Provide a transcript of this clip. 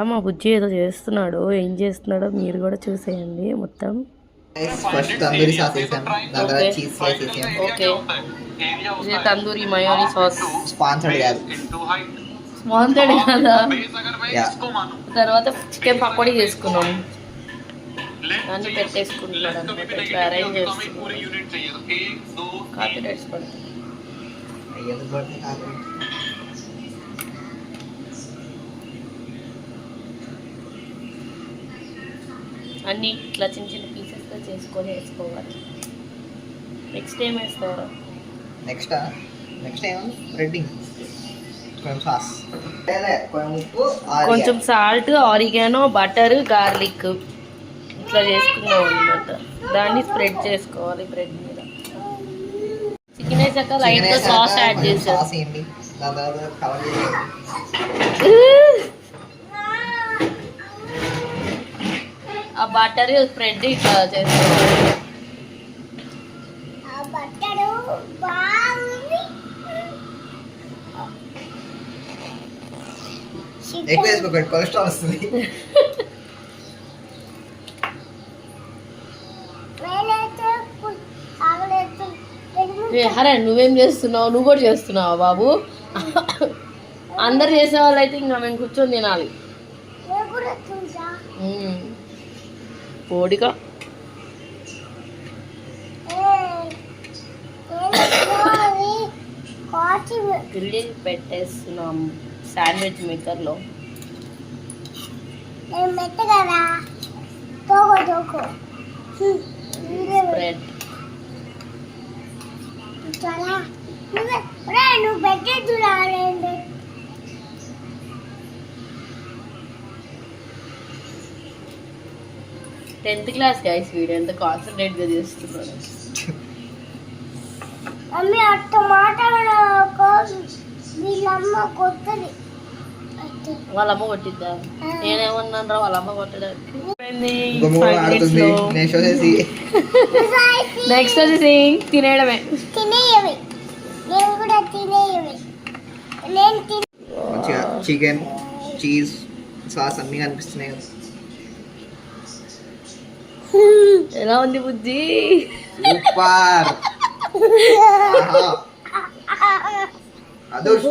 మా బుజ్జి ఏదో చేస్తున్నాడు, ఏం చేస్తున్నాడో మీరు కూడా చూసేయండి మొత్తం. ఫస్ట్ తందూరి సాస్ వేసాం, దాని తర్వాత చీజ్ స్లైస్ వేసాం. ఓకే, ఇది తందూరి మయోనీ సాస్. స్పాన్సర్డ్ కాదు, స్పాన్సర్డ్ కదా. యా. తర్వాత చికెన్ పకోడీ చేసుకున్నాం, అన్ని పెట్టేసుకుంటున్నాడు అనమాట. ఇట్లా అరేంజ్ చేస్తున్నాడు. కాపీ రైట్స్ పడుతుంది. ఎందుకు పడితే కాదు. అన్నీ ఇట్లా చిన్న చిన్న పీసెస్గా చేసుకొని వేసుకోవాలి. నెక్స్ట్ ఏం వేస్తారా? నెక్స్ట్ ఏమో రెడ్డింగ్, కొంచెం సాస్, కొంచెం సాల్ట్, ఆరిగానో, బటర్, గార్లిక్ ఇట్లా చేసుకున్నాం అనమాట. దాన్ని స్ప్రెడ్ చేసుకోవాలి బ్రెడ్ మీద. చికెన్ వేసాక లైట్గా సాస్ యాడ్ చేసాం. ఆ బటర్ స్ప్రెడ్ ఇట్లా చేసుకోవాలి. ఎక్కువ వేసుకోకండి, కొలెస్ట్రాల్ వస్తుంది. హరే నువ్వేం చేస్తున్నావు? నువ్వు కూడా చేస్తున్నావా బాబు? అందరు చేసే వాళ్ళు అయితే ఇంకా మేము కూర్చొని తినాలి. పోడిగా పిల్లి పెట్టేస్తున్నాం శాండ్విచ్ మేకర్లో. స్ప్రెడ్ నువ్వు పెట్టేది 10th క్లాస్ గైస్, వీడు ఎంత కాన్సన్ట్రేట్ గా చేస్తున్నాడు. మమ్మీ అట్ట వీళ్ళమ్మ కొట్టది. వాళ్ళ అమ్మ కొట్టిద్దా? నేనేమన్నాను రా వాళ్ళ అమ్మ కొట్టడానికి. నెక్స్ట్ వచ్చేసి తినేయడమే. చికెన్, చీజ్, సాస్ అన్ని కనిపిస్తున్నాయి. ఎలా ఉంది బుజ్జి? సూపర్. అదోష్